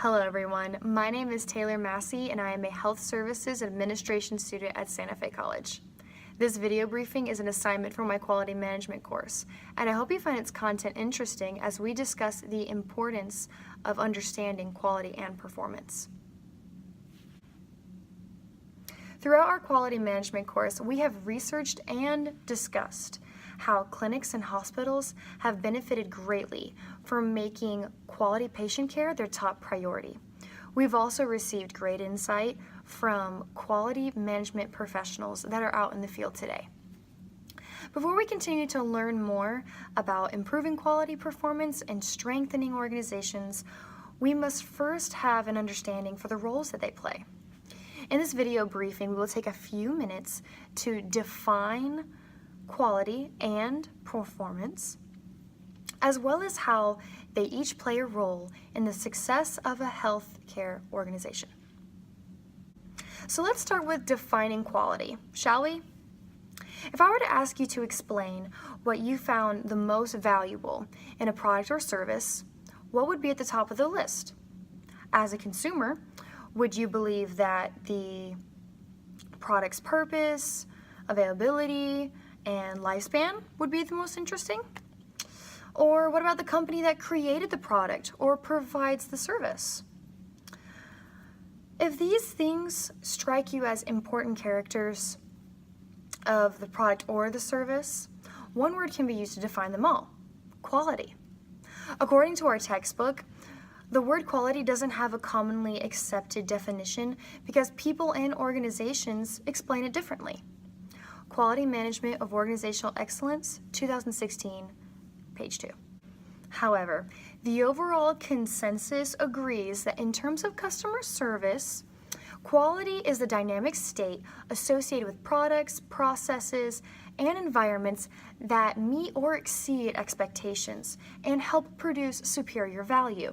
Hello everyone, my name is Taylor Massey and I am a Health Services Administration student at Santa Fe College. This video briefing is an assignment for my quality management course, and I hope you find its content interesting as we discuss the importance of understanding quality and performance. Throughout our quality management course, we have researched and discussed how clinics and hospitals have benefited greatly from making quality patient care their top priority. We've also received great insight from quality management professionals that are out in the field today. Before we continue to learn more about improving quality performance and strengthening organizations, we must first have an understanding for the roles that they play. In this video briefing, we will take a few minutes to define quality and performance, as well as how they each play a role in the success of a healthcare organization. So let's start with defining quality, shall we? If I were to ask you to explain what you found the most valuable in a product or service, what would be at the top of the list? As a consumer, would you believe that the product's purpose, availability, and lifespan would be the most interesting? Or what about the company that created the product or provides the service? If these things strike you as important characters of the product or the service, one word can be used to define them all: quality. According to our textbook, the word quality doesn't have a commonly accepted definition because people and organizations explain it differently. Quality Management of Organizational Excellence, 2016, page 2. However, the overall consensus agrees that in terms of customer service, quality is the dynamic state associated with products, processes, and environments that meet or exceed expectations and help produce superior value.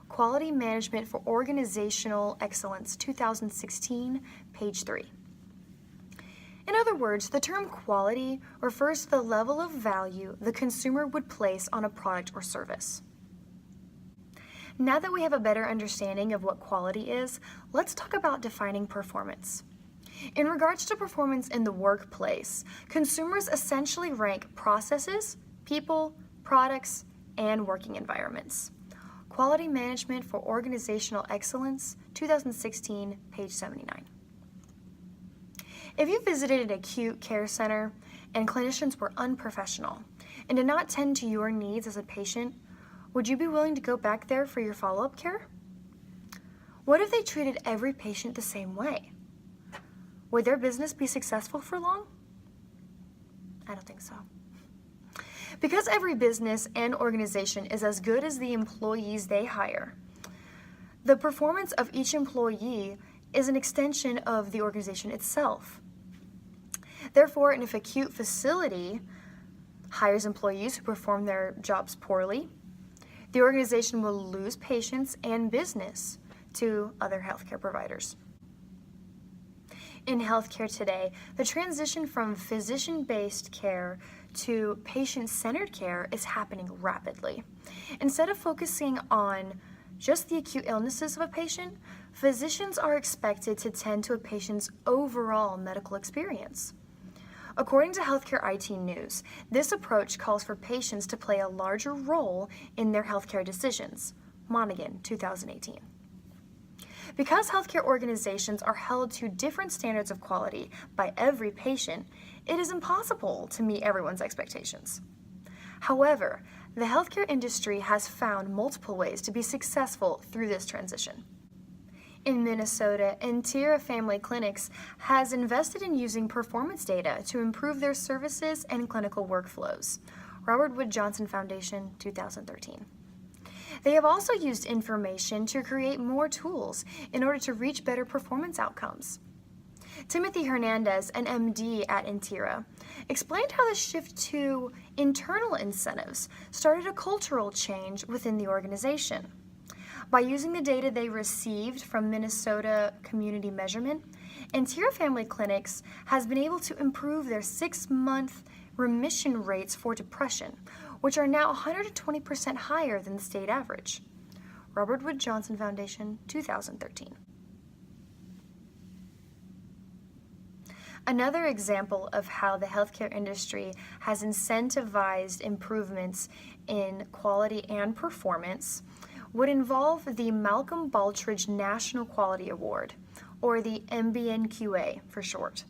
Quality Management for Organizational Excellence, 2016, page 3. In other words, the term quality refers to the level of value the consumer would place on a product or service. Now that we have a better understanding of what quality is, let's talk about defining performance. In regards to performance in the workplace, consumers essentially rank processes, people, products, and working environments. Quality Management for Organizational Excellence, 2016, page 79. If you visited an acute care center and clinicians were unprofessional and did not tend to your needs as a patient, would you be willing to go back there for your follow-up care? What if they treated every patient the same way? Would their business be successful for long? I don't think so. Because every business and organization is as good as the employees they hire, the performance of each employee is an extension of the organization itself. Therefore, if an acute facility hires employees who perform their jobs poorly, the organization will lose patients and business to other healthcare providers. In healthcare today, the transition from physician-based care to patient-centered care is happening rapidly. Instead of focusing on just the acute illnesses of a patient, physicians are expected to tend to a patient's overall medical experience. According to Healthcare IT News, this approach calls for patients to play a larger role in their healthcare decisions. Monaghan, 2018. Because healthcare organizations are held to different standards of quality by every patient, it is impossible to meet everyone's expectations. However, the healthcare industry has found multiple ways to be successful through this transition. In Minnesota, Entira Family Clinics has invested in using performance data to improve their services and clinical workflows. Robert Wood Johnson Foundation, 2013. They have also used information to create more tools in order to reach better performance outcomes. Timothy Hernandez, an MD at Entira, explained how the shift to internal incentives started a cultural change within the organization. By using the data they received from Minnesota Community Measurement, Entira Family Clinics has been able to improve their 6-month remission rates for depression, which are now 120% higher than the state average. Robert Wood Johnson Foundation, 2013. Another example of how the healthcare industry has incentivized improvements in quality and performance would involve the Malcolm Baldrige National Quality Award, or the MBNQA for short.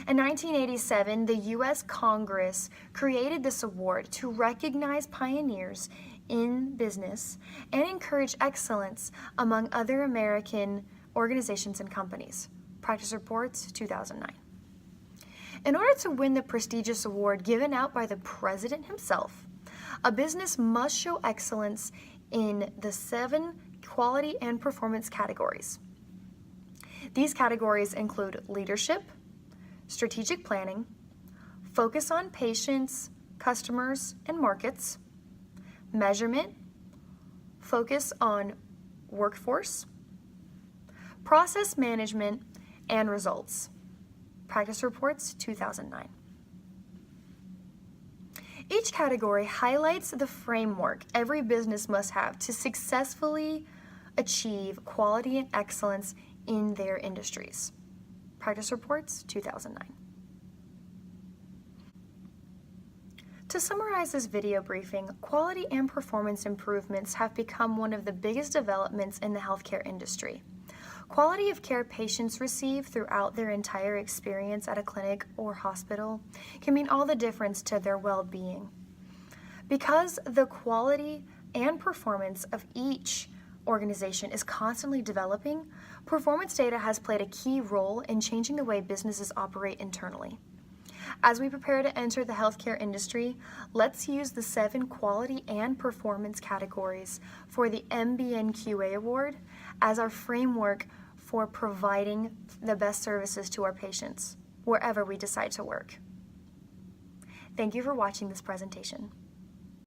In 1987, the U.S. Congress created this award to recognize pioneers in business and encourage excellence among other American organizations and companies. Practice Reports, 2009. In order to win the prestigious award given out by the president himself, a business must show excellence in the 7 quality and performance categories. These categories include leadership, strategic planning, focus on patients, customers, and markets, measurement, focus on workforce, process management, and results. Practice Reports, 2009. Each category highlights the framework every business must have to successfully achieve quality and excellence in their industries. Practice Reports, 2009. To summarize this video briefing, quality and performance improvements have become one of the biggest developments in the healthcare industry. Quality of care patients receive throughout their entire experience at a clinic or hospital can mean all the difference to their well-being. Because the quality and performance of each organization is constantly developing, performance data has played a key role in changing the way businesses operate internally. As we prepare to enter the healthcare industry, let's use the 7 quality and performance categories for the MBNQA Award as our framework for providing the best services to our patients, wherever we decide to work. Thank you for watching this presentation.